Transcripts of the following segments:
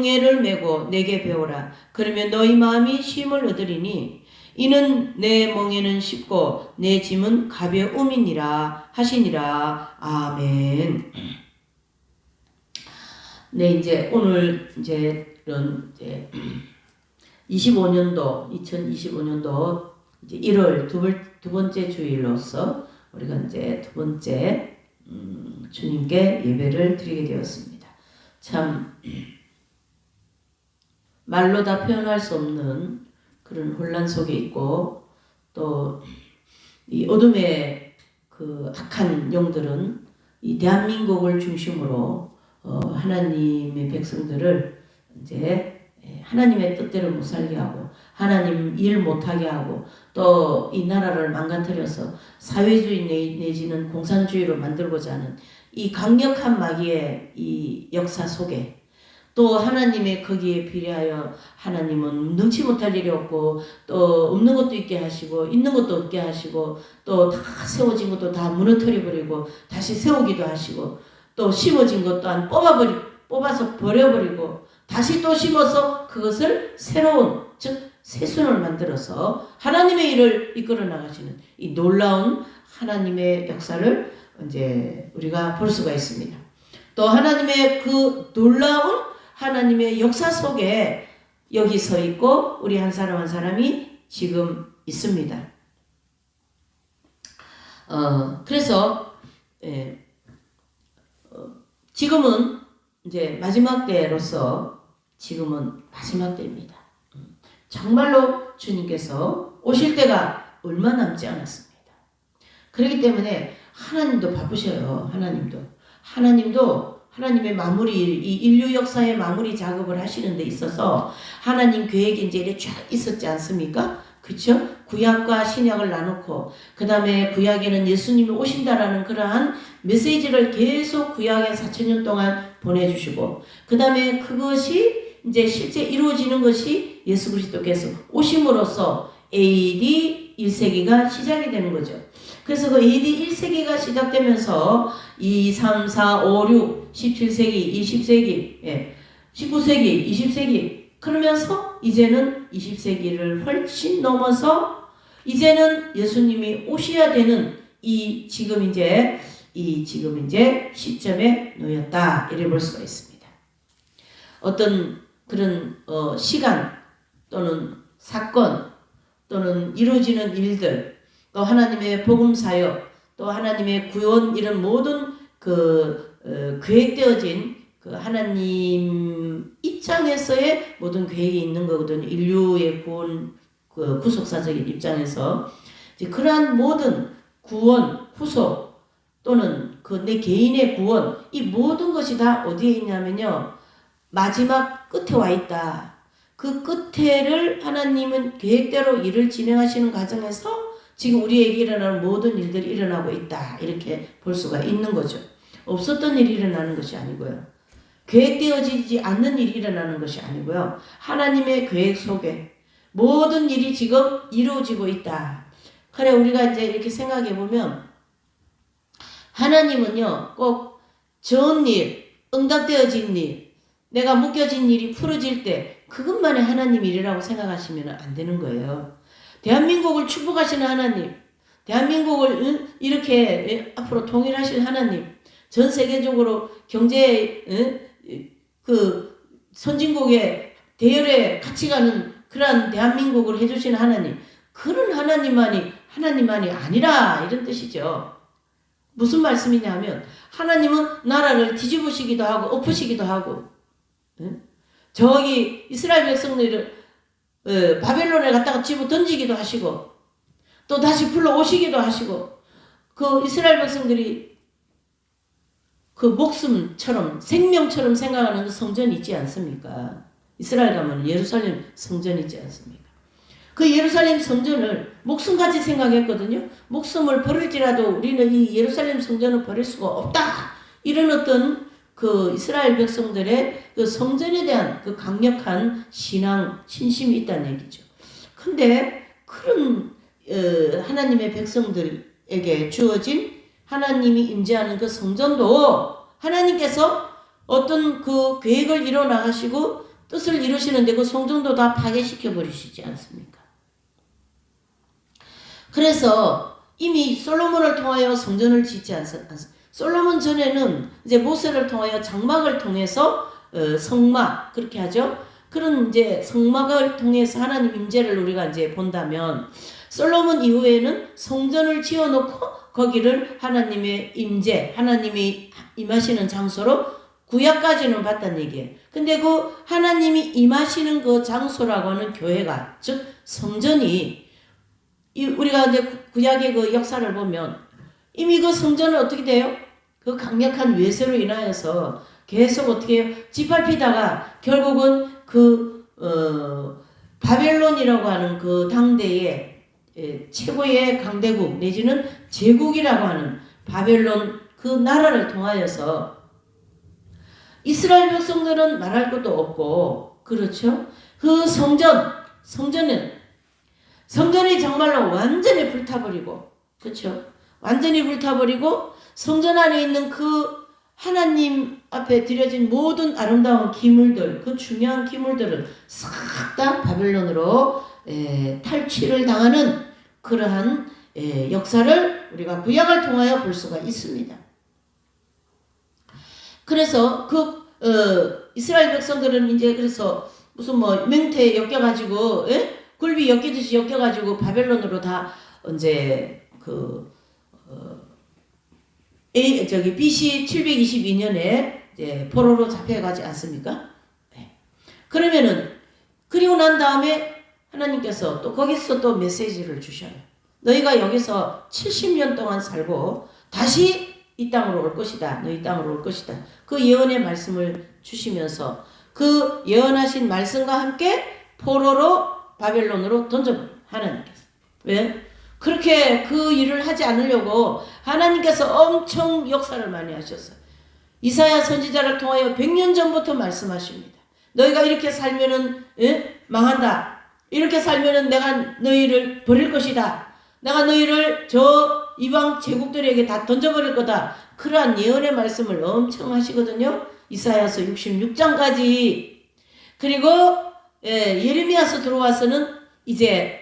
멍에를 메고 내게 배우라. 그러면 너희 마음이 쉼을 얻으리니 이는 내 멍에는 쉽고 내 짐은 가벼움이니라 하시니라. 아멘. 네, 이제 오늘 이제 이런 이제 2025년도 이제 1월 두 번째 주일로서 우리가 이제 두 번째 주님께 예배를 드리게 되었습니다. 참 말로 다 표현할 수 없는 그런 혼란 속에 있고 또 이 어둠의 그 악한 영들은 이 대한민국을 중심으로 하나님의 백성들을 이제 하나님의 뜻대로 못 살게 하고 하나님 일 못하게 하고 또 이 나라를 망가뜨려서 사회주의 내지는 공산주의로 만들고자 하는 이 강력한 마귀의 이 역사 속에 또 하나님의 거기에 비례하여 하나님은 능치 못할 일이 없고 또 없는 것도 있게 하시고 있는 것도 없게 하시고 또 다 세워진 것도 다 무너뜨려 버리고 다시 세우기도 하시고 또 심어진 것도 안 뽑아서 버려버리고 다시 또 심어서 그것을 새로운 즉 새순을 만들어서 하나님의 일을 이끌어 나가시는 이 놀라운 하나님의 역사를 이제 우리가 볼 수가 있습니다. 또 하나님의 그 놀라운 하나님의 역사 속에 여기 서 있고 우리 한 사람 한 사람이 지금 있습니다. 그래서 지금은 이제 마지막 때로서 지금은 마지막 때입니다. 정말로 주님께서 오실 때가 얼마 남지 않았습니다. 그렇기 때문에 하나님도 바쁘셔요. 하나님의 마무리, 이 인류 역사의 마무리 작업을 하시는 데 있어서 하나님 계획이 이제 이렇게 쫙 있었지 않습니까? 그쵸? 구약과 신약을 나누고 그 다음에 구약에는 예수님이 오신다라는 그러한 메시지를 계속 구약에 4,000년 동안 보내주시고 그 다음에 그것이 이제 실제 이루어지는 것이 예수 그리스도께서 오심으로써 AD 1세기가 시작이 되는 거죠. 그래서 그 AD 1세기가 시작되면서 2, 3, 4, 5, 6, 17세기, 20세기, 19세기, 20세기 그러면서 이제는 20세기를 훨씬 넘어서 이제는 예수님이 오셔야 되는 지금 이제 시점에 놓였다 이래 볼 수가 있습니다. 어떤 그런 시간 또는 사건 또는 이루어지는 일들 또 하나님의 복음 사역 또 하나님의 구원 이런 모든 계획되어진 그 하나님 입장에서의 모든 계획이 있는 거거든요. 인류의 구원 구속사적인 입장에서 이제 그러한 모든 구원 후속 또는 내 개인의 구원 이 모든 것이 다 어디에 있냐면요. 마지막 끝에 와 있다. 그 끝에를 하나님은 계획대로 일을 진행하시는 과정에서 지금 우리에게 일어나는 모든 일들이 일어나고 있다. 이렇게 볼 수가 있는 거죠. 없었던 일이 일어나는 것이 아니고요. 계획되어지지 않는 일이 일어나는 것이 아니고요. 하나님의 계획 속에 모든 일이 지금 이루어지고 있다. 그래 우리가 이제 이렇게 생각해 보면 하나님은요. 꼭 좋은 일, 응답되어진 일, 내가 묶여진 일이 풀어질 때 그것만이 하나님 일이라고 생각하시면 안 되는 거예요. 대한민국을 축복하시는 하나님, 대한민국을 이렇게 앞으로 통일하실 하나님, 전 세계적으로 경제 그 선진국의 대열에 같이 가는 그러한 대한민국을 해주시는 하나님, 그런 하나님만이 아니라 이런 뜻이죠. 무슨 말씀이냐면 하나님은 나라를 뒤집으시기도 하고 엎으시기도 하고 저기 이스라엘 백성들을 바벨론에 갔다가 집어 던지기도 하시고 또 다시 불러오시기도 하시고 그 이스라엘 백성들이 그 목숨처럼 생명처럼 생각하는 그 성전이 있지 않습니까? 이스라엘 가면 예루살렘 성전이 있지 않습니까? 그 예루살렘 성전을 목숨같이 생각했거든요. 목숨을 버릴지라도 우리는 이 예루살렘 성전을 버릴 수가 없다. 이런 어떤 그 이스라엘 백성들의 그 성전에 대한 그 강력한 신심이 있다는 얘기죠. 근데 그런 하나님의 백성들에게 주어진 하나님이 임재하는 그 성전도 하나님께서 어떤 그 계획을 이뤄 나가시고 뜻을 이루시는데 그 성전도 다 파괴시켜 버리시지 않습니까? 그래서 이미 솔로몬을 통하여 성전을 짓지 않습니까? 솔로몬 전에는 이제 모세를 통하여 장막을 통해서 성막 그렇게 하죠. 그런 이제 성막을 통해서 하나님 임재를 우리가 이제 본다면 솔로몬 이후에는 성전을 지어놓고 거기를 하나님의 임재, 하나님이 임하시는 장소로 구약까지는 봤단 얘기예요. 근데 그 하나님이 임하시는 그 장소라고 하는 교회가 즉 성전이 우리가 이제 구약의 그 역사를 보면 이미 그 성전은 어떻게 돼요? 그 강력한 외세로 인하여서 계속 어떻게 해요? 짓밟히다가 결국은 바벨론이라고 하는 그 당대의 최고의 강대국 내지는 제국이라고 하는 바벨론 그 나라를 통하여서 이스라엘 백성들은 말할 것도 없고 그렇죠? 그 성전이 정말로 완전히 불타버리고 그렇죠? 완전히 불타버리고 성전 안에 있는 그 하나님 앞에 드려진 모든 아름다운 기물들, 그 중요한 기물들을 싹 다 바벨론으로 탈취를 당하는 그러한 역사를 우리가 구약을 통하여 볼 수가 있습니다. 그래서 이스라엘 백성들은 이제 그래서 무슨 뭐 맹태에 엮여가지고 굴비 엮이듯이 엮여가지고 바벨론으로 다 이제 BC 722년에 이제 포로로 잡혀가지 않습니까? 네. 그리고 난 다음에 하나님께서 또 거기서 또 메시지를 주셔요. 너희가 여기서 70년 동안 살고 다시 이 땅으로 올 것이다. 너희 땅으로 올 것이다. 그 예언의 말씀을 주시면서 그 예언하신 말씀과 함께 포로로 바벨론으로 던져버려요. 하나님께서. 왜? 그렇게 그 일을 하지 않으려고 하나님께서 엄청 역사를 많이 하셨어요. 이사야 선지자를 통하여 100년 전부터 말씀하십니다. 너희가 이렇게 살면은 망한다. 이렇게 살면은 내가 너희를 버릴 것이다. 내가 너희를 저 이방 제국들에게 다 던져버릴 거다. 그러한 예언의 말씀을 엄청 하시거든요. 이사야서 66장까지. 그리고 예레미야서 들어와서는 이제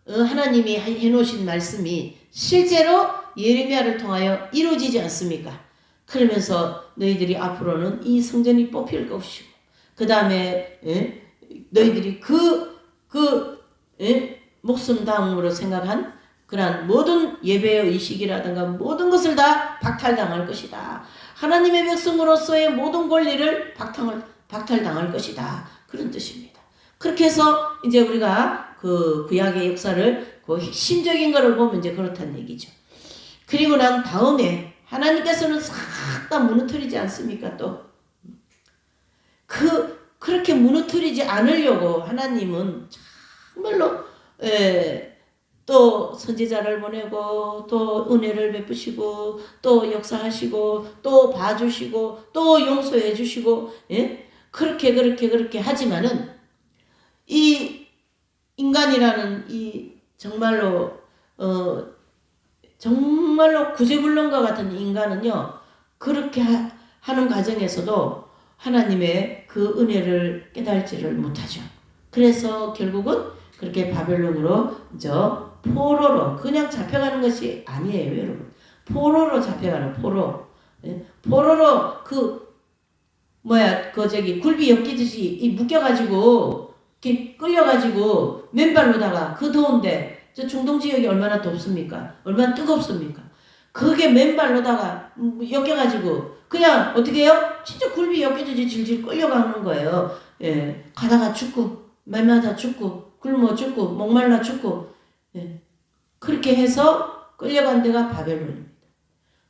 하나님이 해놓으신 말씀이 실제로 예레미야를 통하여 이루어지지 않습니까? 그러면서 너희들이 앞으로는 이 성전이 뽑힐 것이고 그 다음에 너희들이 목숨다움으로 생각한 그러한 모든 예배의 의식이라든가 모든 것을 다 박탈당할 것이다. 하나님의 백성으로서의 모든 권리를 박탈당할 것이다. 그런 뜻입니다. 그렇게 해서 이제 우리가 구약의 역사를 그 핵심적인 것을 보면 이제 그렇다는 얘기죠. 그리고 난 다음에 하나님께서는 싹 다 무너뜨리지 않습니까? 또 그렇게 무너뜨리지 않으려고 하나님은 정말로 또 선지자를 보내고 또 은혜를 베푸시고 또 역사하시고 또 봐주시고 또 용서해 주시고 그렇게 하지만은 이 인간이라는 이 정말로 구제불능과 같은 인간은요 그렇게 하는 과정에서도 하나님의 그 은혜를 깨달지를 못하죠. 그래서 결국은 그렇게 바벨론으로 포로로 그냥 잡혀가는 것이 아니에요, 여러분. 포로로 잡혀가는 포로로 굴비 엮이듯이 묶여가지고 이렇게 끌려가지고 맨발로다가 그 더운데 저 중동 지역이 얼마나 덥습니까? 얼마나 뜨겁습니까? 그게 맨발로다가 엮여가지고 그냥 어떻게 해요? 진짜 굴비 엮여듯이 질질 끌려가는 거예요. 가다가 죽고 말마다 죽고 굶어 죽고 목말라 죽고 그렇게 해서 끌려간 데가 바벨론입니다.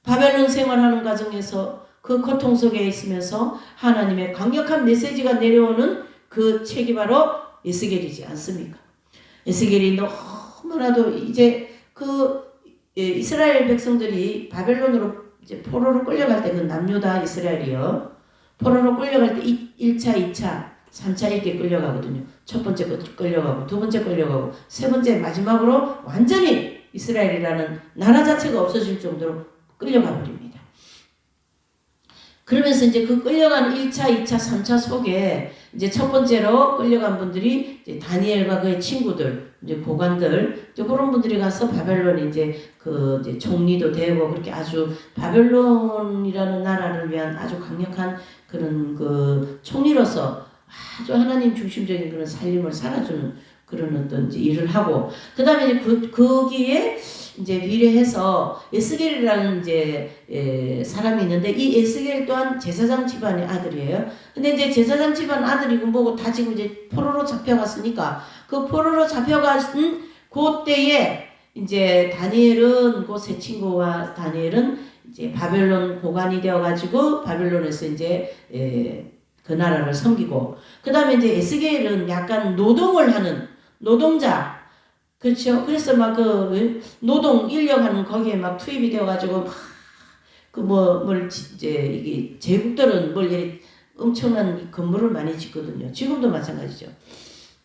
바벨론 생활하는 과정에서 그 고통 속에 있으면서 하나님의 강력한 메시지가 내려오는 그 책이 바로 에스겔이지 않습니까? 에스겔이 너무나도 이제 이스라엘 백성들이 바벨론으로 이제 포로로 끌려갈 때 그 남유다 이스라엘이요. 포로로 끌려갈 때 1차, 2차, 3차 이렇게 끌려가거든요. 첫 번째 끌려가고 두 번째 끌려가고 세 번째 마지막으로 완전히 이스라엘이라는 나라 자체가 없어질 정도로 끌려가 버립니다. 그러면서 이제 그 끌려간 1차, 2차, 3차 속에 이제 첫 번째로 끌려간 분들이 이제 다니엘과 그의 친구들, 이제 고관들, 이제 그런 분들이 가서 바벨론 이제 그 이제 총리도 되고 그렇게 아주 바벨론이라는 나라를 위한 아주 강력한 그런 그 총리로서 아주 하나님 중심적인 그런 삶을 살아주는 그런 어떤 이제 일을 하고, 그 다음에 이제 거기에 이제 비례해서 에스겔이라는 이제 사람이 있는데, 이 에스겔 또한 제사장 집안의 아들이에요. 근데 이제 제사장 집안 아들이고 뭐고 다 지금 이제 포로로 잡혀갔으니까, 그 포로로 잡혀간 그때에 이제 다니엘은 그 세 친구와 다니엘은 이제 바벨론 고관이 되어가지고 바벨론에서 이제 그 나라를 섬기고, 그 다음에 이제 에스겔은 약간 노동을 하는 노동자, 그렇죠. 그래서 막 그 노동 인력하는 거기에 막 투입이 되어가지고 막 그 뭘 이제 이게 제국들은 뭘 이렇게 엄청난 건물을 많이 짓거든요. 지금도 마찬가지죠.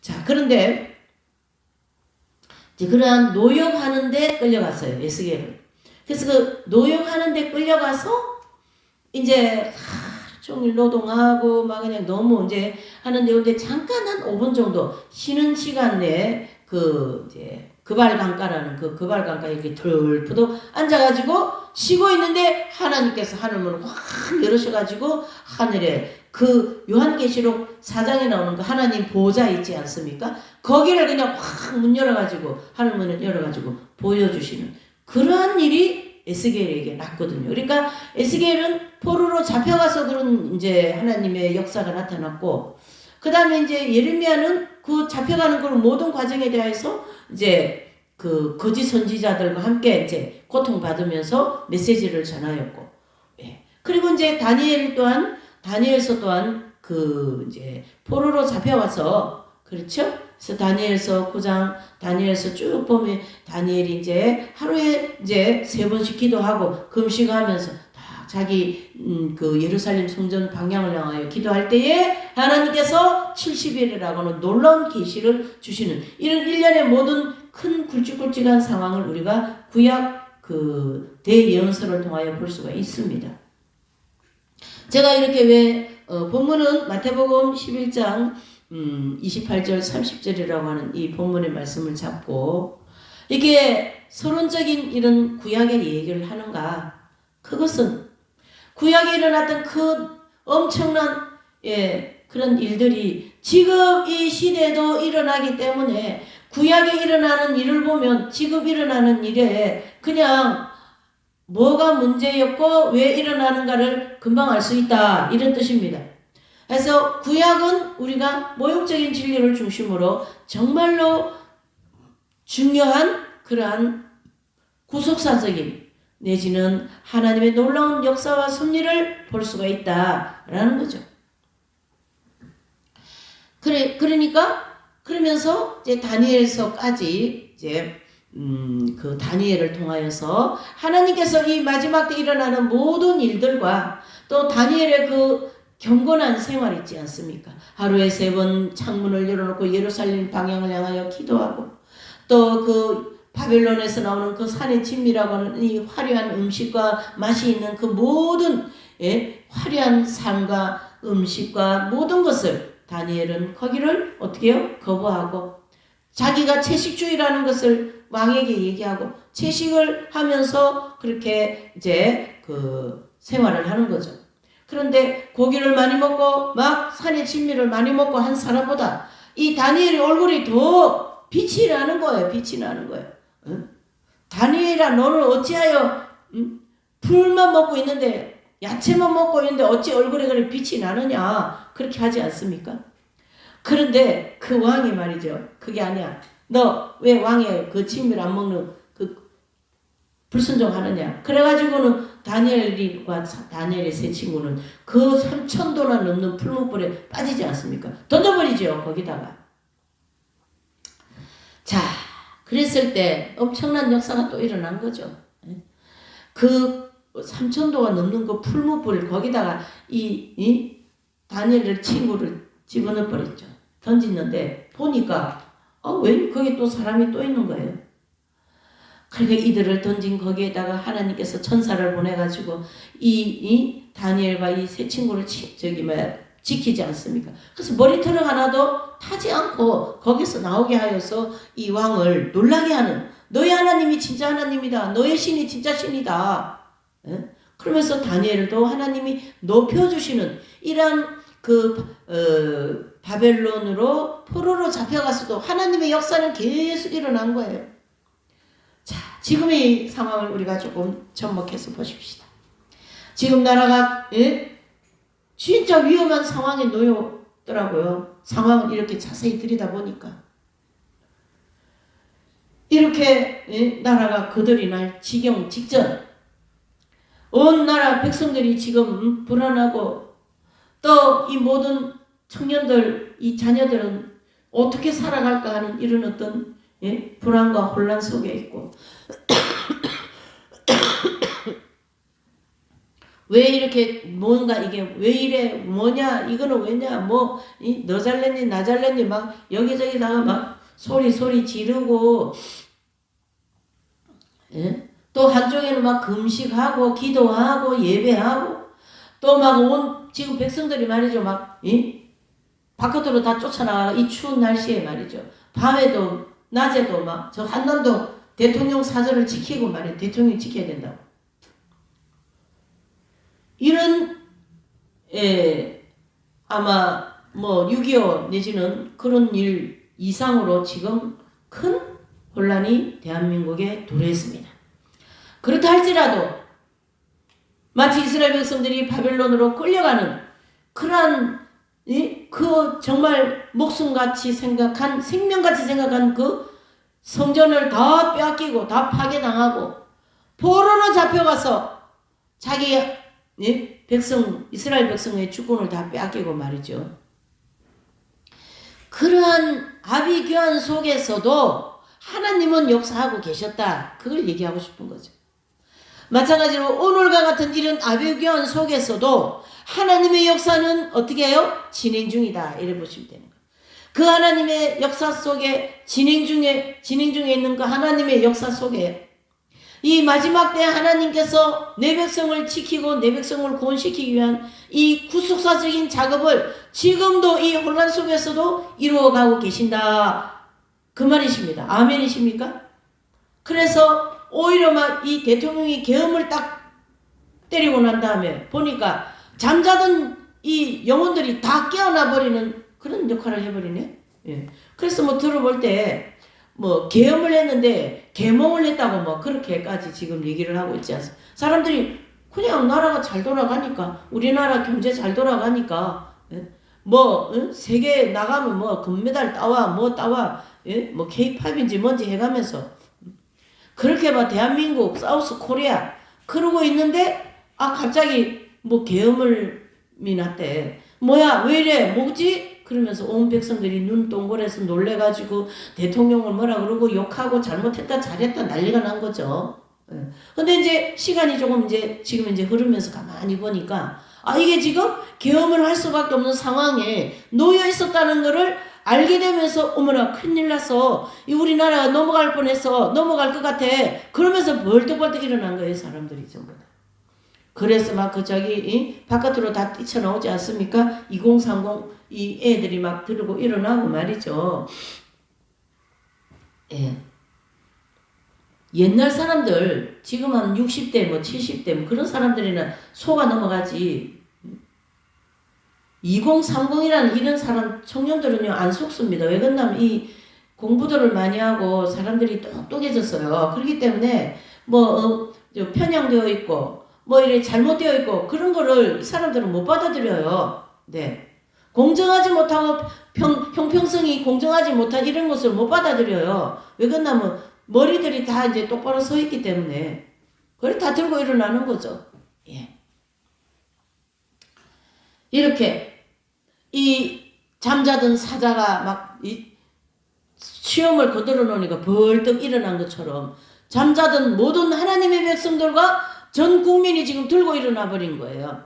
자, 그런데 이제 그러한 노역하는데 끌려갔어요. 에스겔은. 그래서 그 노역하는데 끌려가서 이제 종일 노동하고 막 그냥 너무 이제 하는데, 근데 잠깐 한 5분 정도 쉬는 시간 내에 그 이제 그발강가라는 그 그발강가에 이렇게 덜프도 앉아가지고 쉬고 있는데 하나님께서 하늘문을 확 열으셔가지고 하늘에 그 요한계시록 4장에 나오는 그 하나님 보좌 있지 않습니까? 거기를 그냥 확 문 열어가지고 하늘문을 열어가지고 보여주시는 그러한 일이 에스겔에게 났거든요. 그러니까 에스겔은 포로로 잡혀가서 그런 이제 하나님의 역사가 나타났고, 그 다음에 이제 예레미야는 그 잡혀가는 그런 모든 과정에 대해서 이제 그 거짓 선지자들과 함께 이제 고통받으면서 메시지를 전하였고, 예. 그리고 이제 다니엘서 또한 그 이제 포로로 잡혀와서, 그렇죠? 그래서 다니엘서 9장, 다니엘서 쭉 보면 다니엘이 이제 하루에 이제 3번씩 기도하고 금식하면서 자기 그 예루살렘 성전 방향을 향하여 기도할 때에 하나님께서 70일이라고는 놀라운 계시를 주시는 이런 일련의 모든 큰 굵직굵직한 상황을 우리가 구약 그 대예언서를 통하여 볼 수가 있습니다. 제가 이렇게 왜 본문은 마태복음 11장 28절 30절이라고 하는 이 본문의 말씀을 잡고 이게 서론적인 이런 구약의 얘기를 하는가? 그것은 구약에 일어났던 그 엄청난 그런 일들이 지금 이 시대에도 일어나기 때문에 구약에 일어나는 일을 보면 지금 일어나는 일에 그냥 뭐가 문제였고 왜 일어나는가를 금방 알 수 있다, 이런 뜻입니다. 그래서 구약은 우리가 모욕적인 진리를 중심으로 정말로 중요한 그러한 구속사적인 내지는 하나님의 놀라운 역사와 섭리를 볼 수가 있다라는 거죠. 그러면서 이제 다니엘서까지 이제 그 다니엘을 통하여서 하나님께서 이 마지막 때 일어나는 모든 일들과 또 다니엘의 그 경건한 생활 있지 않습니까? 하루에 3번 창문을 열어놓고 예루살렘 방향을 향하여 기도하고, 또 그 바벨론에서 나오는 그 산의 진미라고 하는 이 화려한 음식과 맛이 있는 그 모든 화려한 삶과 음식과 모든 것을 다니엘은 거기를 어떻게 해요? 거부하고 자기가 채식주의라는 것을 왕에게 얘기하고 채식을 하면서 그렇게 이제 그 생활을 하는 거죠. 그런데 고기를 많이 먹고 막 산의 진미를 많이 먹고 한 사람보다 이 다니엘의 얼굴이 더 빛이 나는 거예요. 빛이 나는 거예요. 응? 다니엘아, 너는 어찌하여 풀만 먹고 있는데 야채만 먹고 있는데 어찌 얼굴에 그렇게 빛이 나느냐, 그렇게 하지 않습니까? 그런데 그 왕이 말이죠, 그게 아니야. 너 왜 왕의 그 진미를 안 먹는 그 불순종하느냐. 그래가지고는 다니엘의 세 친구는 그 3,000도나 넘는 풀무불에 빠지지 않습니까? 던져버리죠, 거기다가. 자, 그랬을 때 엄청난 역사가 또 일어난 거죠. 그 3,000도가 넘는 그 풀무불 거기다가 이 다니엘의 친구를 집어넣어 버렸죠. 던지는데 보니까 왜 거기 또 사람이 또 있는 거예요. 그러니까 이들을 던진 거기에다가 하나님께서 천사를 보내가지고 이 다니엘과 이 세 친구를 지키지 않습니까? 그래서 머리털을 하나도 타지 않고 거기서 나오게 하여서 이 왕을 놀라게 하는, 너의 하나님이 진짜 하나님이다. 너의 신이 진짜 신이다. 예? 그러면서 다니엘도 하나님이 높여주시는 이러한 바벨론으로 포로로 잡혀갔어도 하나님의 역사는 계속 일어난 거예요. 자, 지금의 상황을 우리가 조금 접목해서 보십시다. 지금 나라가 진짜 위험한 상황에 놓였더라고요. 상황을 이렇게 자세히 들여다보니까. 이렇게 나라가 거들이 날 지경 직전, 온 나라 백성들이 지금 불안하고, 또 이 모든 청년들, 이 자녀들은 어떻게 살아갈까 하는 이런 어떤 불안과 혼란 속에 있고, 왜 이렇게 뭔가 이게 왜 이래 뭐냐 이거는 왜냐 뭐 너 잘냈니 나 잘냈니 막 여기저기다가 막 소리 지르고, 또 한쪽에는 막 금식하고 기도하고 예배하고, 또 막 지금 백성들이 말이죠 막 바깥으로 다 쫓아나가 이 추운 날씨에 말이죠. 밤에도 낮에도 막 저 한남도 대통령 사절을 지키고 말이에요. 대통령이 지켜야 된다고. 이런 아마 뭐 6.25 내지는 그런 일 이상으로 지금 큰 혼란이 대한민국에 도래했습니다. 그렇다 할지라도 마치 이스라엘 백성들이 바벨론으로 끌려가는 그러한 그 정말 목숨같이 생각한 생명같이 생각한 그 성전을 다 빼앗기고 다 파괴당하고 포로로 잡혀가서 자기 백성 이스라엘 백성의 주권을 다 빼앗기고 말이죠. 그러한 아비규환 속에서도 하나님은 역사하고 계셨다. 그걸 얘기하고 싶은 거죠. 마찬가지로 오늘과 같은 이런 아비규환 속에서도 하나님의 역사는 어떻게 해요? 진행 중이다. 이래 보시면 되는 거예요. 그 하나님의 역사 속에 진행 중에 있는 그 하나님의 역사 속에 이 마지막 때 하나님께서 내 백성을 지키고 내 백성을 구원시키기 위한 이 구속사적인 작업을 지금도 이 혼란 속에서도 이루어가고 계신다. 그 말이십니다. 아멘이십니까? 그래서 오히려 막 이 대통령이 계엄을 딱 때리고 난 다음에 보니까 잠자던 이 영혼들이 다 깨어나 버리는 그런 역할을 해버리네. 예. 그래서 뭐 들어볼 때 뭐 계엄을 했는데 계몽을 했다고 뭐 그렇게까지 지금 얘기를 하고 있지 않습니까? 사람들이 그냥 나라가 잘 돌아가니까, 우리나라 경제 잘 돌아가니까 뭐 세계 나가면 뭐 금메달 따와 뭐 따와 뭐 K-팝인지 뭔지 해가면서 그렇게 막 대한민국 사우스 코리아 그러고 있는데 갑자기 뭐 계엄을 났대. 뭐야 왜 이래 뭐지? 그러면서 온 백성들이 눈 동그래서 놀래가지고 대통령을 뭐라 그러고 욕하고 잘못했다 잘했다 난리가 난 거죠. 근데 이제 시간이 조금 지금 흐르면서 가만히 보니까 이게 지금 계엄을 할 수밖에 없는 상황에 놓여 있었다는 거를 알게 되면서 어머나 큰일 나서 우리나라가 넘어갈 뻔해서 넘어갈 것 같아. 그러면서 벌떡벌떡 일어난 거예요. 사람들이 전부 다. 그래서 막 바깥으로 다 뛰쳐나오지 않습니까? 2030 이 애들이 막 들고 일어나고 말이죠. 예. 옛날 사람들 지금 한 60대 뭐 70대 뭐 그런 사람들이나 속아 넘어가지. 2030이라는 이런 사람 청년들은요 안 속습니다. 왜 그러냐면 이 공부들을 많이 하고 사람들이 똑똑해졌어요. 그렇기 때문에 뭐 편향되어 있고 뭐 이래 잘못되어 있고 그런 거를 이 사람들은 못 받아들여요. 네. 공정하지 못하고 형평성이 공정하지 못한 이런 것을 못 받아들여요. 왜 그러냐면 머리들이 다 이제 똑바로 서 있기 때문에 그걸 다 들고 일어나는 거죠. 예. 이렇게 이 잠자던 사자가 막 이 시험을 거들어 놓으니까 벌떡 일어난 것처럼 잠자던 모든 하나님의 백성들과 전 국민이 지금 들고 일어나 버린 거예요.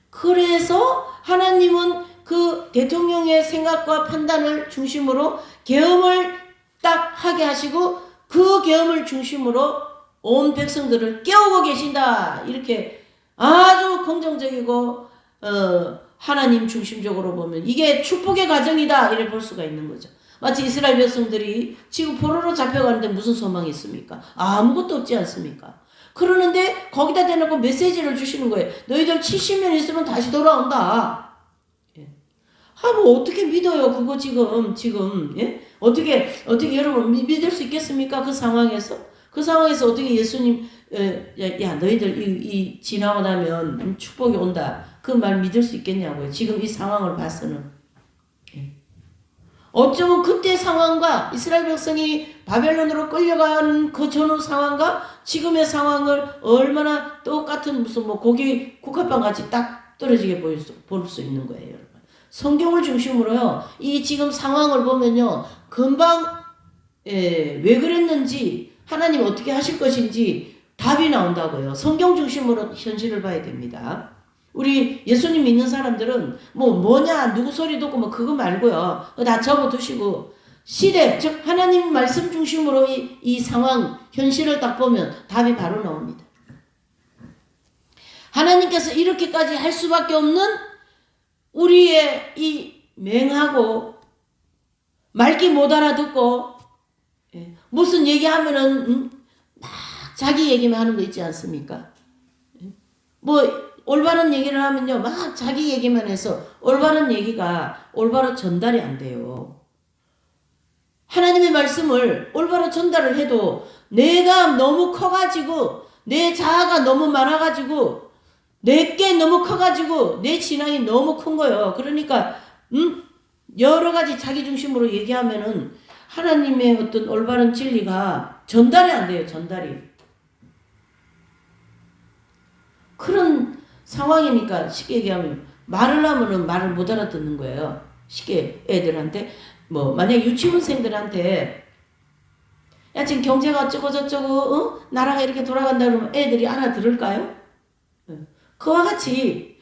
그래서 하나님은 그 대통령의 생각과 판단을 중심으로 계엄을 딱 하게 하시고 그 계엄을 중심으로 온 백성들을 깨우고 계신다. 이렇게 아주 긍정적이고 하나님 중심적으로 보면 이게 축복의 과정이다 이래 볼 수가 있는 거죠. 마치 이스라엘 백성들이 지금 포로로 잡혀가는데 무슨 소망이 있습니까? 아무것도 없지 않습니까? 그러는데 거기다 대놓고 메시지를 주시는 거예요. 너희들 70년 있으면 다시 돌아온다. 예. 뭐 어떻게 믿어요? 그거 지금 예? 어떻게 여러분 믿을 수 있겠습니까? 그 상황에서 어떻게 예수님 야 너희들 이 지나고 나면 축복이 온다. 그 말 믿을 수 있겠냐고요. 지금 이 상황을 봐서는. 어쩌면 그때 상황과 이스라엘 백성이 바벨론으로 끌려가는 그 전후 상황과 지금의 상황을 얼마나 똑같은 무슨 뭐 고기 국화빵 같이 딱 떨어지게 볼 수 있는 거예요, 여러분. 성경을 중심으로요. 이 지금 상황을 보면요. 금방 왜 그랬는지 하나님 어떻게 하실 것인지 답이 나온다고요. 성경 중심으로 현실을 봐야 됩니다. 우리 예수님 믿는 사람들은 뭐냐 누구 소리 듣고 뭐 그거 말고요. 다 접어두시고 시대 즉 하나님 말씀 중심으로 이 상황 현실을 딱 보면 답이 바로 나옵니다. 하나님께서 이렇게까지 할 수밖에 없는 우리의 이 맹하고 말귀 못 알아듣고 무슨 얘기하면은 막 자기 얘기만 하는 거 있지 않습니까? 뭐 올바른 얘기를 하면요 막 자기 얘기만 해서 올바른 얘기가 올바로 전달이 안 돼요. 하나님의 말씀을 올바로 전달을 해도 내가 너무 커가지고 내 자아가 너무 많아가지고 내게 너무 커가지고 내 신앙이 너무 큰 거예요. 그러니까 여러 가지 자기 중심으로 얘기하면은 하나님의 어떤 올바른 진리가 전달이 안 돼요. 전달이. 그런 상황이니까 쉽게 얘기하면 말을 하면은 말을 못 알아듣는 거예요. 쉽게 애들한테 만약 유치원생들한테 야 지금 경제가 어쩌고 저쩌고 나라가 이렇게 돌아간다 그러면 애들이 알아들을까요? 그와 같이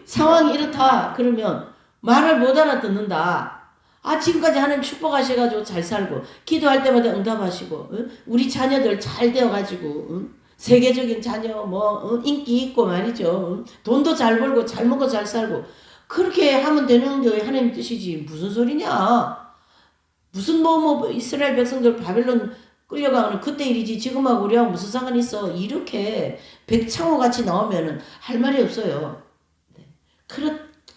상황이 이렇다 그러면 말을 못 알아듣는다. 지금까지 하나님 축복하셔가지고 잘 살고 기도할 때마다 응답하시고 우리 자녀들 잘 되어가지고 세계적인 자녀 인기 있고 말이죠. 돈도 잘 벌고 잘 먹고 잘 살고 그렇게 하면 되는 게 하나님 뜻이지 무슨 소리냐. 무슨 이스라엘 백성들 바벨론 끌려가는 그때 일이지 지금하고 우리하고 무슨 상관이 있어. 이렇게 백창호같이 나오면은 할 말이 없어요.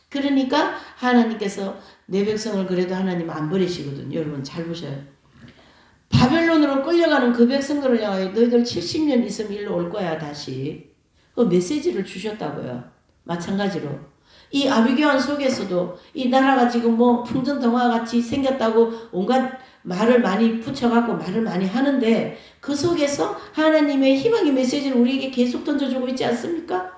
그러니까 하나님께서 내 백성을 그래도 하나님 안 버리시거든. 여러분 잘 보셔요. 바벨론으로 끌려가는 그 백성들을 향하여 너희들 70년 있으면 일로 올 거야 다시. 그 메시지를 주셨다고요. 마찬가지로 이 아비규환 속에서도 이 나라가 지금 풍전등화같이 생겼다고 온갖 말을 많이 붙여갖고 말을 많이 하는데 그 속에서 하나님의 희망의 메시지를 우리에게 계속 던져주고 있지 않습니까?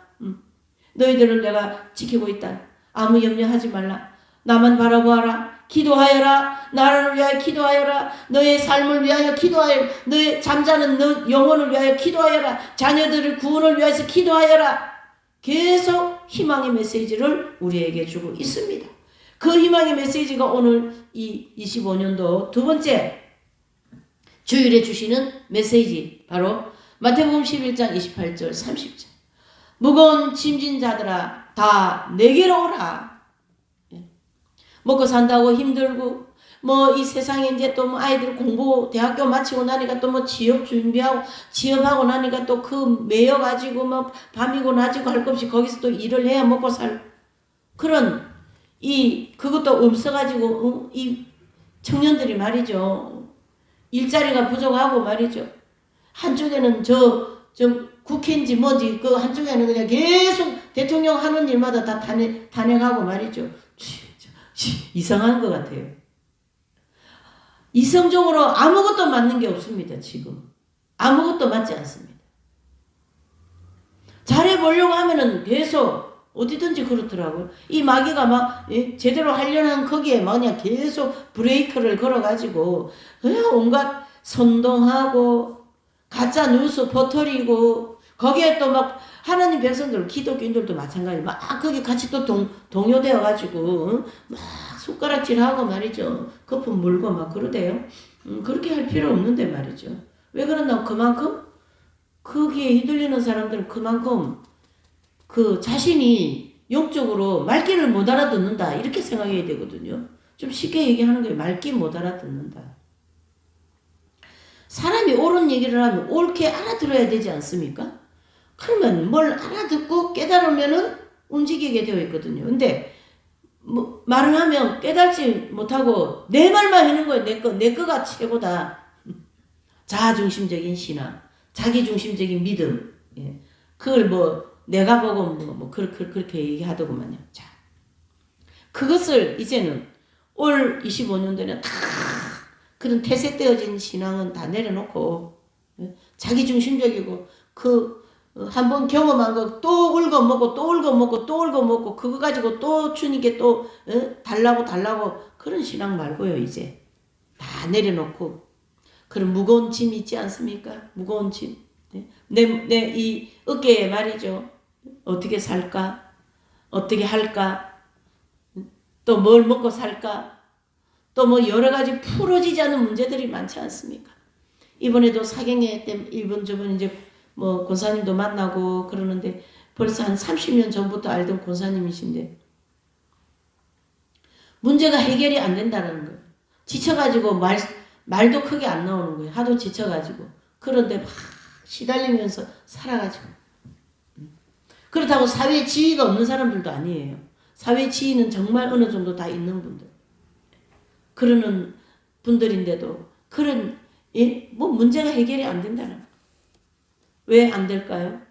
너희들을 내가 지키고 있다. 아무 염려하지 말라. 나만 바라보아라. 기도하여라. 나라를 위하여 기도하여라. 너의 삶을 위하여 기도하여라. 너의 잠자는 너 영혼을 위하여 기도하여라. 자녀들의 구원을 위해서 기도하여라. 계속 희망의 메시지를 우리에게 주고 있습니다. 그 희망의 메시지가 오늘 이 25년도 두 번째 주일에 주시는 메시지 바로 마태복음 11장 28절 30절 무거운 짐진 자들아 다 내게로 오라. 먹고 산다고 힘들고 이 세상에 이제 또 아이들 공부 대학교 마치고 나니까 또 취업 준비하고 취업하고 나니까 또 그 매여 가지고 밤이고 낮이고 할 것 없이 거기서 또 일을 해야 먹고 살 그런 그것도 없어 가지고 이 청년들이 말이죠. 일자리가 부족하고 말이죠. 한쪽에는 저 국회인지 뭔지 그 한쪽에는 그냥 계속 대통령 하는 일마다 다 탄핵하고 말이죠. 이상한 것 같아요. 이성적으로 아무것도 맞는 게 없습니다. 지금 아무것도 맞지 않습니다. 잘해보려고 하면은 계속 어디든지 그렇더라고요. 이 마귀가 제대로 하려는 거기에 그냥 계속 브레이크를 걸어가지고 그냥 온갖 선동하고 가짜 뉴스 퍼뜨리고 거기에 또 하나님 백성들 기독교인들도 마찬가지 거기 같이 또 동요되어 가지고 숟가락질하고 말이죠. 거품 물고 그러대요. 그렇게 할 필요 없는데 말이죠. 왜 그런다고 그만큼 거기에 휘둘리는 사람들은 그만큼 그 자신이 영적으로 말귀를 못 알아듣는다 이렇게 생각해야 되거든요. 좀 쉽게 얘기하는 거예요. 말귀 못 알아듣는다. 사람이 옳은 얘기를 하면 옳게 알아들어야 되지 않습니까? 그러면 뭘 알아듣고 깨달으면은 움직이게 되어 있거든요. 근데 뭐 말을 하면 깨달지 못하고 내 말만 하는 거예요. 내 거가 최고다. 자아중심적인 신앙, 자기중심적인 믿음. 예. 그걸 뭐 내가 보고 그렇게 얘기하더구만요. 자, 그것을 이제는 올 25년도에는 다 그런 퇴색되어진 신앙은 다 내려놓고 자기중심적이고 한번 경험한 거 또 울거먹고 또 울거먹고 또 울거먹고 그거 가지고 또 주님께 또 달라고 그런 신앙 말고요. 이제 다 내려놓고 그런 무거운 짐이 있지 않습니까? 무거운 짐. 내 이 어깨에 말이죠. 어떻게 살까? 어떻게 할까? 또 뭘 먹고 살까? 또 뭐 여러 가지 풀어지지 않은 문제들이 많지 않습니까? 이번에도 사경회 때 저번 이제 뭐 권사님도 만나고 그러는데 벌써 한 30년 전부터 알던 권사님이신데 문제가 해결이 안 된다는 거예요. 지쳐가지고 말도 크게 안 나오는 거예요. 하도 지쳐가지고. 그런데 막 시달리면서 살아가지고. 그렇다고 사회에 지위가 없는 사람들도 아니에요. 사회 지위는 정말 어느 정도 다 있는 분들. 그러는 분들인데도 그런 뭐 문제가 해결이 안 된다는 거예요. 왜 안 될까요?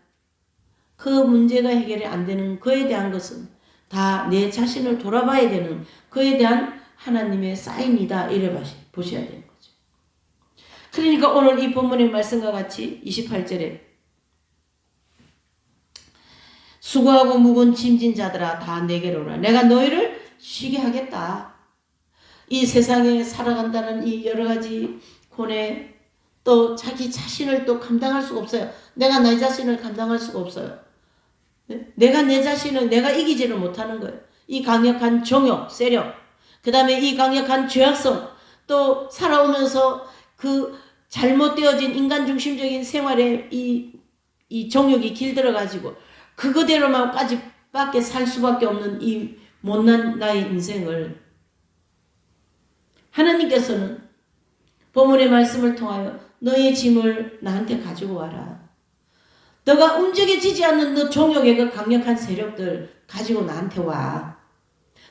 그 문제가 해결이 안 되는 그에 대한 것은 다 내 자신을 돌아봐야 되는 그에 대한 하나님의 사인이다. 이래 보셔야 되는 거죠. 그러니까 오늘 이 본문의 말씀과 같이 28절에 수고하고 무거운 짐진 자들아 다 내게로 오라. 내가 너희를 쉬게 하겠다. 이 세상에 살아간다는 이 여러 가지 고뇌 또 자기 자신을 또 감당할 수가 없어요. 내가 내 자신을 감당할 수가 없어요. 내가 내 자신을 내가 이기지를 못하는 거예요. 이 강력한 정욕, 세력, 그 다음에 이 강력한 죄악성, 또 살아오면서 그 잘못되어진 인간 중심적인 생활에 이 정욕이 길들어가지고 그거대로만까지 밖에 살 수밖에 없는 이 못난 나의 인생을 하나님께서는 본문의 말씀을 통하여 너의 짐을 나한테 가지고 와라. 너가 움직여지지 않는 너 정욕의 그 강력한 세력들 가지고 나한테 와.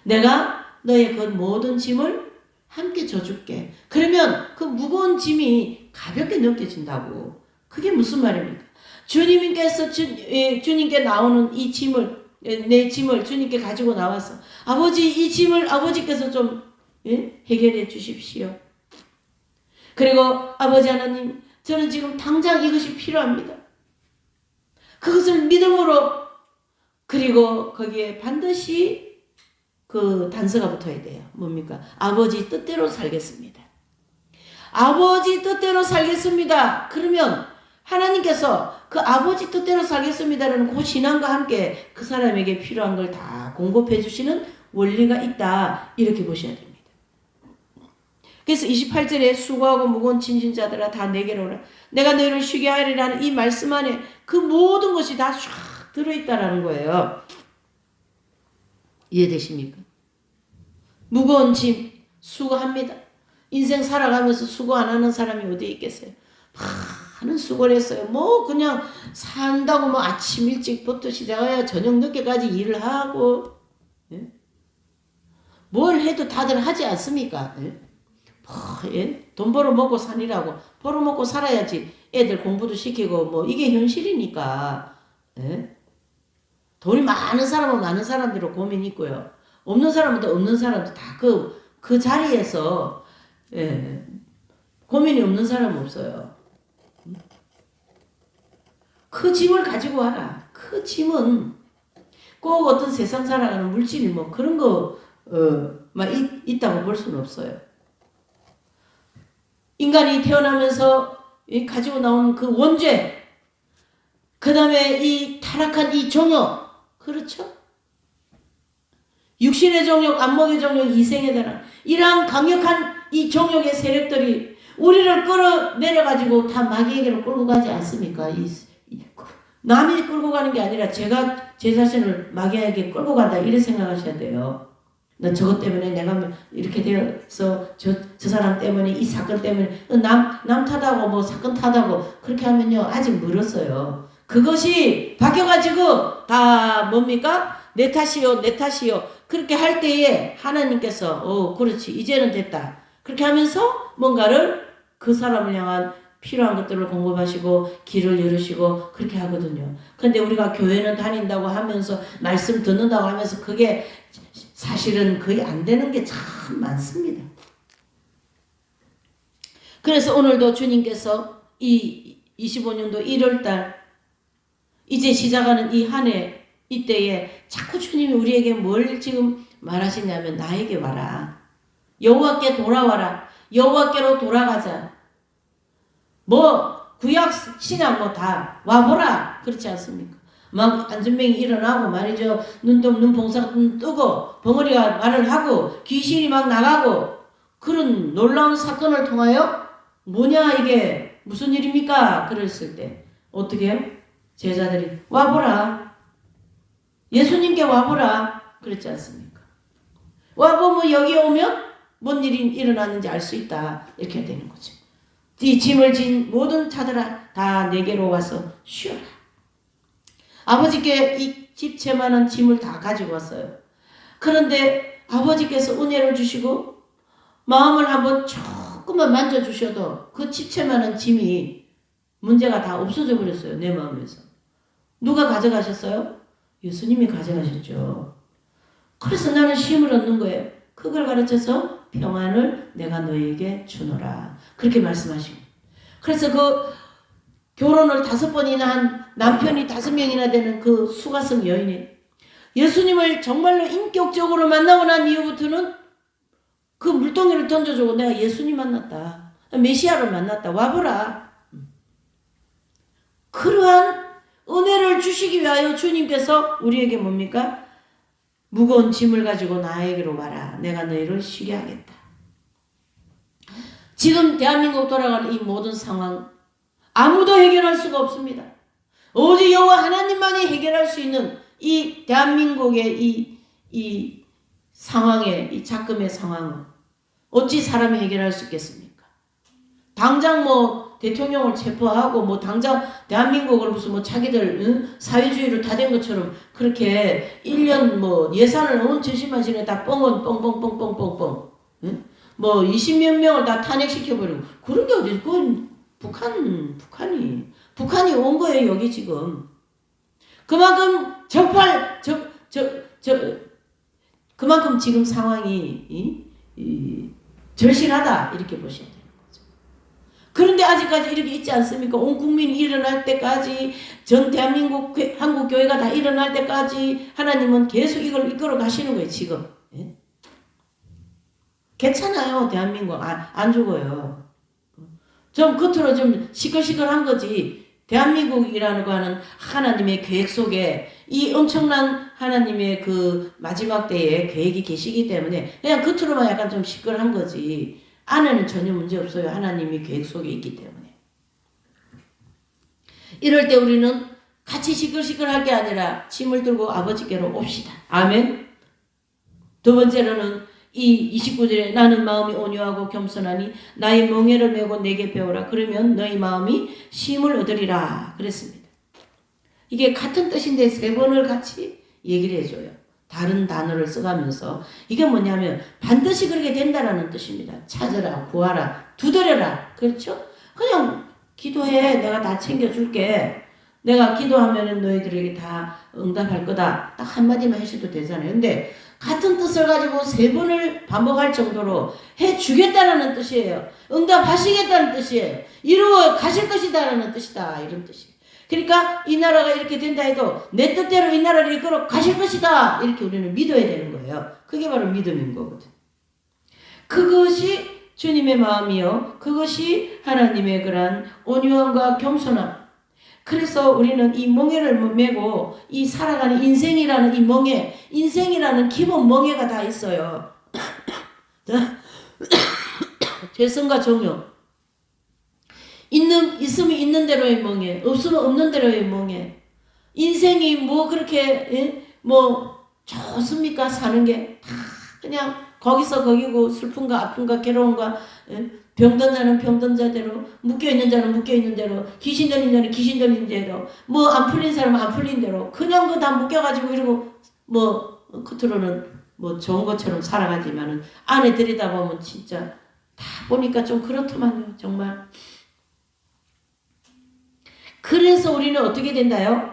내가 너의 그 모든 짐을 함께 져줄게. 그러면 그 무거운 짐이 가볍게 느껴진다고. 그게 무슨 말입니까? 주님께서 주님께 나오는 이 짐을 내 짐을 주님께 가지고 나와서 아버지 이 짐을 아버지께서 좀 해결해 주십시오. 그리고 아버지 하나님 저는 지금 당장 이것이 필요합니다. 그것을 믿음으로 그리고 거기에 반드시 그 단서가 붙어야 돼요. 뭡니까? 아버지 뜻대로 살겠습니다. 아버지 뜻대로 살겠습니다. 그러면 하나님께서 그 아버지 뜻대로 살겠습니다라는 그 신앙과 함께 그 사람에게 필요한 걸 다 공급해 주시는 원리가 있다. 이렇게 보셔야 됩니다. 그래서 28절에 수고하고 무거운 짐진 자들아 다 내게로 오라. 내가 너희를 쉬게 하리라는 이 말씀 안에 그 모든 것이 다 쫙 들어있다라는 거예요. 이해되십니까? 무거운 짐 수고합니다. 인생 살아가면서 수고 안 하는 사람이 어디 있겠어요? 많은 수고를 했어요. 뭐 그냥 산다고 뭐 아침 일찍부터 시작해야 저녁 늦게까지 일을 하고 뭘 해도 다들 하지 않습니까? 돈 벌어 먹고 사니라고 벌어 먹고 살아야지 애들 공부도 시키고 뭐 이게 현실이니까 돈이 많은 사람은 많은 사람대로 고민이 있고요. 없는 사람은 또 없는 사람도 다 그 자리에서 고민이 없는 사람은 없어요. 그 짐을 가지고 와라. 그 짐은 꼭 어떤 세상 살아가는 물질이 뭐 그런 거 있다고 볼 수는 없어요. 인간이 태어나면서 가지고 나온 그 원죄, 그 다음에 이 타락한 이 정욕, 그렇죠? 육신의 정욕, 안목의 정욕, 이생에 대한 이러한 강력한 이 정욕의 세력들이 우리를 끌어내려가지고 다 마귀에게로 끌고 가지 않습니까? 남이 끌고 가는 게 아니라 제가 제 자신을 마귀에게 끌고 간다 이렇게 생각하셔야 돼요. 나 저것 때문에 내가 이렇게 되어서 저 사람 때문에 이 사건 때문에 남 탓하고 뭐 사건 탓하고 그렇게 하면요 아직 멀었어요. 그것이 바뀌어가지고 다 뭡니까? 내 탓이요 내 탓이요 그렇게 할 때에 하나님께서 그렇지 이제는 됐다 그렇게 하면서 뭔가를 그 사람을 향한 필요한 것들을 공급하시고 길을 열으시고 그렇게 하거든요. 그런데 우리가 교회는 다닌다고 하면서 말씀 듣는다고 하면서 그게 사실은 거의 안 되는 게 참 많습니다. 그래서 오늘도 주님께서 이 25년도 1월달 이제 시작하는 이 한 해 이때에 자꾸 주님이 우리에게 뭘 지금 말하시냐면 나에게 와라. 여호와께 돌아와라. 여호와께로 돌아가자. 뭐 구약 신약 뭐 다 와보라. 그렇지 않습니까? 막 안전병이 일어나고 말이죠. 눈봉사가 뜨고 벙어리가 말을 하고 귀신이 막 나가고 그런 놀라운 사건을 통하여 뭐냐 이게 무슨 일입니까? 그랬을 때 어떻게 해요? 제자들이 와보라. 예수님께 와보라. 그랬지 않습니까? 와보면 여기 오면 뭔 일이 일어났는지 알 수 있다. 이렇게 되는 거죠. 이 짐을 진 모든 자들아 다 내게로 와서 쉬어라. 아버지께 이 집채만한 짐을 다 가지고 왔어요. 그런데 아버지께서 은혜를 주시고 마음을 한번 조금만 만져주셔도 그 집채만한 짐이 문제가 다 없어져 버렸어요. 내 마음에서. 누가 가져가셨어요? 예수님이 가져가셨죠. 그래서 나는 쉼을 얻는 거예요. 그걸 가르쳐서 평안을 내가 너에게 주노라. 그렇게 말씀하시고. 그래서 그 결혼을 5번이나 한 남편이 5명이나 되는 그 수가성 여인이 예수님을 정말로 인격적으로 만나고 난 이후부터는 그 물동이를 던져주고 내가 예수님 만났다. 메시아를 만났다. 와보라. 그러한 은혜를 주시기 위하여 주님께서 우리에게 뭡니까? 무거운 짐을 가지고 나에게로 와라. 내가 너희를 쉬게 하겠다. 지금 대한민국 돌아가는 이 모든 상황 아무도 해결할 수가 없습니다. 오직 여호와 하나님만이 해결할 수 있는 이 대한민국의 이 상황의 이 작금의 상황은 어찌 사람이 해결할 수 있겠습니까? 당장 뭐 대통령을 체포하고 뭐 당장 대한민국을 무슨 뭐 자기들 사회주의로 다 된 것처럼 그렇게 1년 뭐 예산을 온 천시만 지내 다 뻥뻥뻥뻥뻥뻥뻥 뭐 20몇 명을 다 탄핵시켜버리고 그런 게 어디 그건 북한이 온 거예요 여기 지금. 그만큼 그만큼 지금 상황이 절실하다 이렇게 보셔야 돼요. 그런데 아직까지 이렇게 있지 않습니까? 온 국민이 일어날 때까지 전 대한민국 한국 교회가 다 일어날 때까지 하나님은 계속 이걸 이끌어 가시는 거예요 지금. 예? 괜찮아요 대한민국 안 죽어요. 좀 겉으로 좀 시끌시끌한 거지 대한민국이라는 거는 하나님의 계획 속에 이 엄청난 하나님의 그 마지막 때에 계획이 계시기 때문에 그냥 겉으로만 약간 좀 시끌한 거지 안에는 전혀 문제 없어요. 하나님이 계획 속에 있기 때문에. 이럴 때 우리는 같이 시끌시끌할 게 아니라 짐을 들고 아버지께로 옵시다. 아멘. 두 번째로는 이 29절에 나는 마음이 온유하고 겸손하니 나의 멍에를 메고 내게 배우라. 그러면 너희 마음이 쉼을 얻으리라. 그랬습니다. 이게 같은 뜻인데 3번을 같이 얘기를 해줘요. 다른 단어를 써가면서 이게 뭐냐면 반드시 그렇게 된다라는 뜻입니다. 찾아라, 구하라, 두드려라. 그렇죠? 그냥 기도해. 내가 다 챙겨줄게. 내가 기도하면 너희들에게 다 응답할 거다. 딱 한마디만 하셔도 되잖아요. 근데 같은 뜻을 가지고 3번을 반복할 정도로 해주겠다라는 뜻이에요. 응답하시겠다는 뜻이에요. 이루어 가실 것이다라는 뜻이다. 이런 뜻이에요. 그러니까 이 나라가 이렇게 된다 해도 내 뜻대로 이 나라를 이끌어 가실 것이다. 이렇게 우리는 믿어야 되는 거예요. 그게 바로 믿음인 거거든. 그것이 주님의 마음이요. 그것이 하나님의 그런 온유함과 겸손함. 그래서 우리는 이 멍에를 메고 이 살아가는 인생이라는 이 멍에, 인생이라는 기본 멍에가 다 있어요. 죄성과 정욕. 있으면 있는 대로의 멍에, 없으면 없는 대로의 멍에. 인생이 뭐 그렇게 뭐 좋습니까? 사는 게 다 그냥 거기서 거기고 슬픈가 아픈가 괴로운가 병든 자는 병든 자대로 묶여있는 자는 묶여있는 대로 귀신 들린 자는 귀신 들린 대로 뭐 안 풀린 사람은 안 풀린 대로 그냥 그 다 묶여가지고 이러고 뭐 겉으로는 뭐 좋은 것처럼 살아가지만은 안에 들여다보면 진짜 다 보니까 좀 그렇더만요. 정말. 그래서 우리는 어떻게 된다요?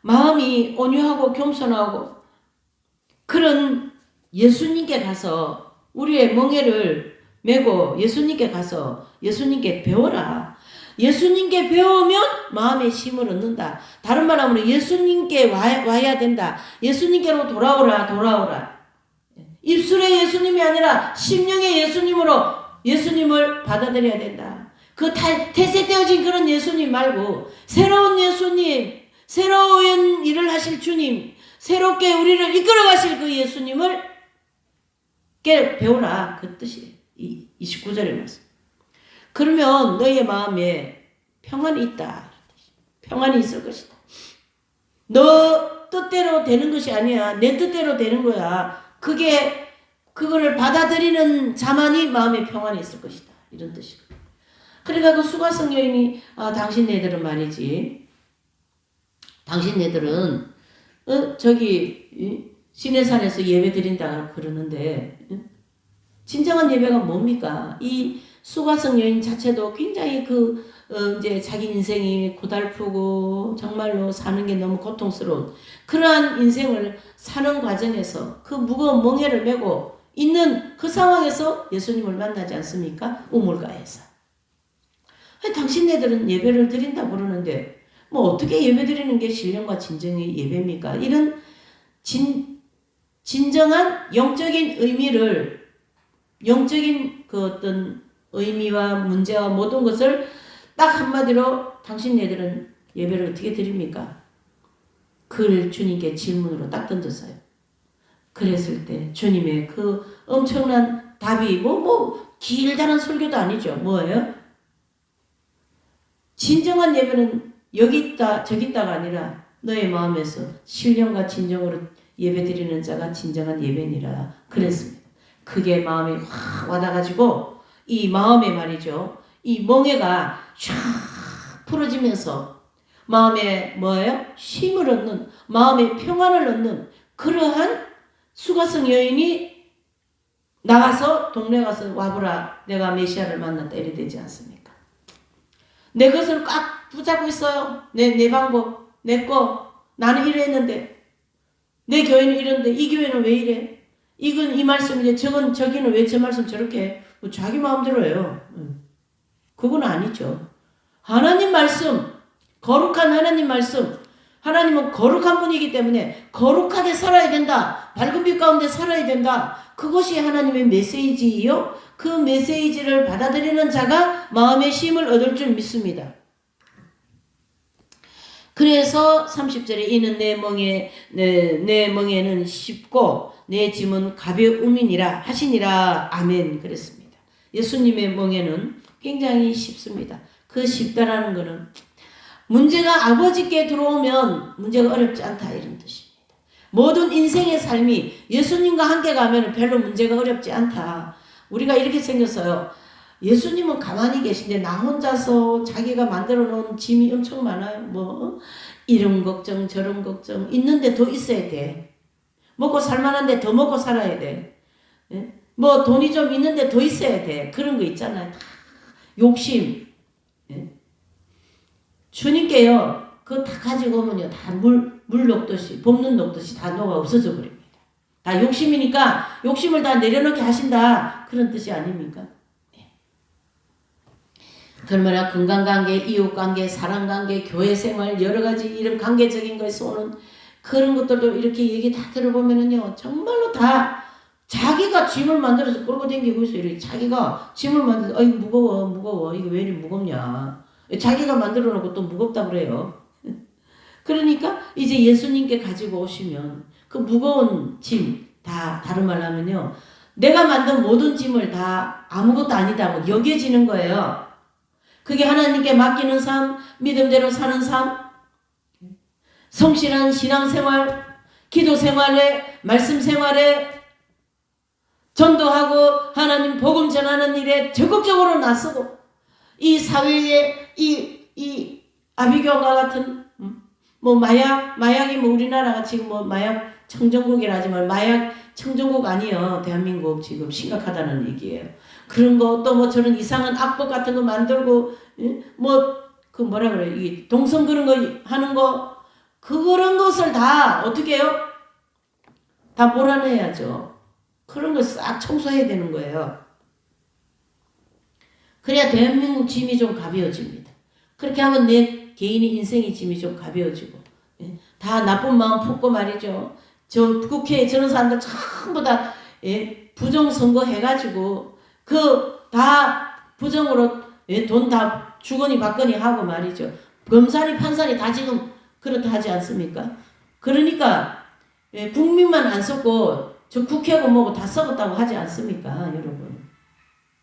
마음이 온유하고 겸손하고 그런 예수님께 가서 우리의 멍에를 메고 예수님께 가서 예수님께 배워라. 예수님께 배우면 마음의 힘을 얻는다. 다른 말 하면 예수님께 와야 된다. 예수님께로 돌아오라. 입술의 예수님이 아니라 심령의 예수님으로 예수님을 받아들여야 된다. 그 태세되어진 그런 예수님 말고 새로운 예수님, 새로운 일을 하실 주님, 새롭게 우리를 이끌어 가실 그 예수님을 배우라. 그 뜻이에요. 29절의 말씀. 그러면 너의 마음에 평안이 있다. 평안이 있을 것이다. 너 뜻대로 되는 것이 아니야. 내 뜻대로 되는 거야. 그거를 받아들이는 자만이 마음에 평안이 있을 것이다. 이런 뜻이거든. 그러니까 그 수가성 여인이 당신네들은 말이지. 당신네들은 저기 시내산에서 예배 드린다고 그러는데 진정한 예배가 뭡니까? 이 수가성 여인 자체도 굉장히 이제 자기 인생이 고달프고 정말로 사는 게 너무 고통스러운 그러한 인생을 사는 과정에서 그 무거운 멍에를 메고 있는 그 상황에서 예수님을 만나지 않습니까? 우물가에서. 당신네들은 예배를 드린다고 그러는데 뭐 어떻게 예배 드리는 게 신령과 진정의 예배입니까? 이런 진정한 영적인 의미를 영적인 그 어떤 의미와 문제와 모든 것을 딱 한마디로 당신네들은 예배를 어떻게 드립니까? 그걸 주님께 질문으로 딱 던졌어요. 그랬을 때 주님의 그 엄청난 답이 길다란 설교도 아니죠. 뭐예요? 진정한 예배는 여기 있다 저기 있다가 아니라 너의 마음에서 신령과 진정으로 예배 드리는 자가 진정한 예배니라 그랬습니다. 그게 마음에 확 와닿아가지고 이 마음에 말이죠. 이 멍에가 쫙 풀어지면서 마음에 뭐예요? 힘을 얻는 마음에 평안을 얻는 그러한 수가성 여인이 나가서 동네 가서 와보라 내가 메시아를 만났다 이래 되지 않습니까? 내 것을 꽉 붙잡고 있어요. 내 방법 내 거 나는 이랬는데 내 교회는 이런데 이 교회는 왜 이래? 이건 이 말씀이래 저기는 왜 저 말씀 저렇게 해? 뭐 자기 마음대로 해요. 그건 아니죠. 하나님 말씀 거룩한 하나님 말씀 하나님은 거룩한 분이기 때문에 거룩하게 살아야 된다. 밝은 빛 가운데 살아야 된다. 그것이 하나님의 메시지이요. 그 메시지를 받아들이는 자가 마음의 힘을 얻을 줄 믿습니다. 그래서 30절에 이는 내 멍에는 쉽고 내 짐은 가벼움이니라 하시니라. 아멘. 그랬습니다. 예수님의 멍에는 굉장히 쉽습니다. 그 쉽다라는 것은 문제가 아버지께 들어오면 문제가 어렵지 않다 이런 뜻입니다. 모든 인생의 삶이 예수님과 함께 가면 별로 문제가 어렵지 않다. 우리가 이렇게 생겼어요. 예수님은 가만히 계신데 나 혼자서 자기가 만들어 놓은 짐이 엄청 많아요. 이런 걱정 저런 걱정 있는데 더 있어야 돼. 먹고 살만한데 더 먹고 살아야 돼. 돈이 좀 있는데 더 있어야 돼. 그런 거 있잖아요. 욕심. 주님께요. 그거 다 가지고 오면요. 다 물 녹듯이 봄눈 녹듯이 다 녹아 없어져 버립니다. 다 욕심이니까 욕심을 다 내려놓게 하신다. 그런 뜻이 아닙니까? 그러면 건강관계, 이웃관계, 사랑관계, 교회생활 여러 가지 이런 관계적인 거에서 오는 그런 것들도 이렇게 얘기 다 들어보면은요. 정말로 다 자기가 짐을 만들어서 끌고 다니고 있어요. 이렇게 자기가 짐을 만들어서 아이고 무거워 이게 왜 이리 무겁냐. 자기가 만들어 놓고 또 무겁다 그래요. 그러니까 이제 예수님께 가지고 오시면 그 무거운 짐 다 다른 말로 하면요. 내가 만든 모든 짐을 다 아무것도 아니다고 여겨지는 거예요. 그게 하나님께 맡기는 삶, 믿음대로 사는 삶. 성실한 신앙생활, 기도생활에, 말씀생활에, 전도하고 하나님 복음 전하는 일에 적극적으로 나서고, 이 사회에 이 아비교와 같은 뭐 마약이 뭐 우리나라가 지금 뭐 마약 청정국이라 하지만 마약 청정국 아니에요. 대한민국 지금 심각하다는 얘기예요. 그런 거 또 뭐 저런 이상한 악법 같은 거 만들고 뭐 그 뭐라 그래, 이 동성 그런 거 하는 거, 그런 것을 다 어떻게 해요? 다 몰아내야죠. 그런 걸 싹 청소해야 되는 거예요. 그래야 대한민국 짐이 좀 가벼워집니다. 그렇게 하면 내 개인의 인생의 짐이 좀 가벼워지고, 다 나쁜 마음 품고 말이죠. 저 국회에 저런 사람들 전부 다 부정선거 해가지고 그 다 부정으로 돈 다 주거니 받거니 하고 말이죠. 검사니 판사니 다 지금 그렇다 하지 않습니까? 그러니까 국민만 안 썼고 저 국회하고 뭐고 다 썩었다고 하지 않습니까, 여러분?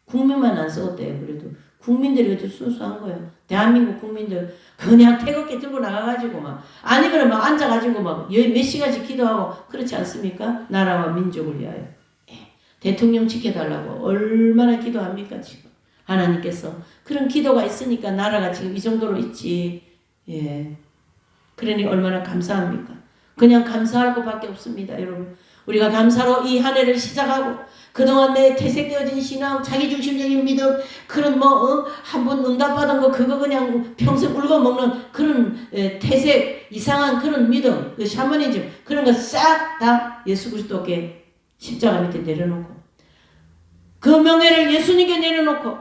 국민만 안 썩었대요. 그래도 국민들이 아주 순수한 거예요. 대한민국 국민들 그냥 태극기 들고 나가가지고 막, 아니면 막 앉아가지고 막 몇 시간씩 기도하고 그렇지 않습니까? 나라와 민족을 위하여. 대통령 지켜달라고 얼마나 기도합니까 지금 하나님께서. 그런 기도가 있으니까 나라가 지금 이 정도로 있지. 그러니 얼마나 감사합니까? 그냥 감사할 것밖에 없습니다, 여러분. 우리가 감사로 이 한 해를 시작하고 그동안 내 퇴색되어진 신앙, 자기중심적인 믿음, 그런 한번 응답받은 거 그거 그냥 평생 울고먹는 그런 퇴색, 이상한 그런 믿음, 그 샤머니즘, 그런 거 싹 다 예수 그리스도께 십자가 밑에 내려놓고, 그 명예를 예수님께 내려놓고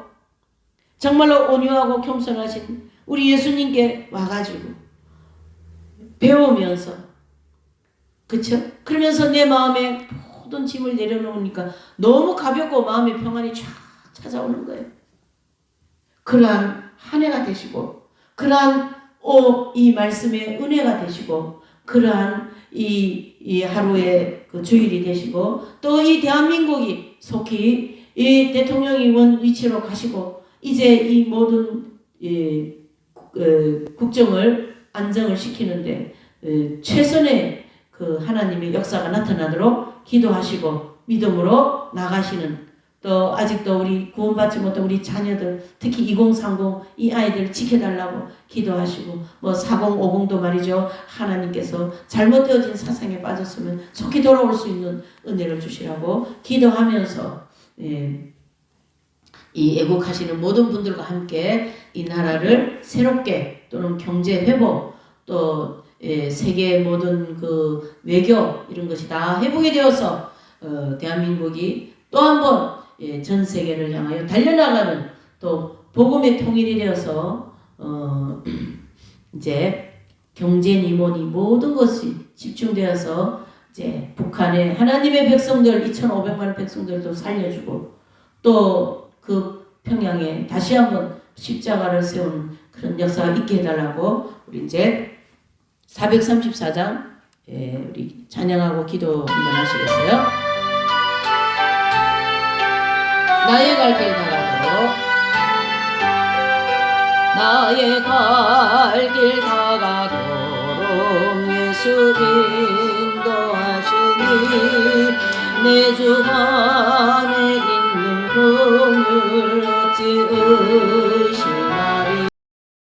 정말로 온유하고 겸손하신 우리 예수님께 와가지고 배우면서, 그쵸? 그러면서 내 마음에 모든 짐을 내려놓으니까 너무 가볍고 마음의 평안이 쫙 찾아오는 거예요. 그러한 한 해가 되시고, 그러한 이 말씀의 은혜가 되시고, 그러한 이 하루의 그 주일이 되시고, 또 이 대한민국이 속히 이 대통령이 원 위치로 가시고, 이제 이 모든 국정을 안정을 시키는데 최선의 그 하나님의 역사가 나타나도록 기도하시고 믿음으로 나가시는, 또 아직도 우리 구원받지 못한 우리 자녀들, 특히 2030 이 아이들 지켜달라고 기도하시고, 뭐 4050도 말이죠. 하나님께서 잘못되어진 사상에 빠졌으면 속히 돌아올 수 있는 은혜를 주시라고 기도하면서 이 애국하시는 모든 분들과 함께 이 나라를 새롭게, 또는 경제 회복, 또 세계 모든 그 외교 이런 것이 다 회복이 되어서 대한민국이 또 한 번 전 세계를 향하여 달려나가는, 또 복음의 통일이 되어서 이제 경제니 뭐니 모든 것이 집중되어서 이제 북한의 하나님의 백성들 2,500만 백성들도 살려주고, 또 그 평양에 다시 한번 십자가를 세우는 그런 역사가 있게 해달라고 우리 이제 434장 우리 찬양하고 기도 한번 하시겠어요? 나의 갈 길 다가도록, 나의 갈 길 다가도록 예수 인도하시니, 내 주 안에 있는 긍휼 어찌 의심하.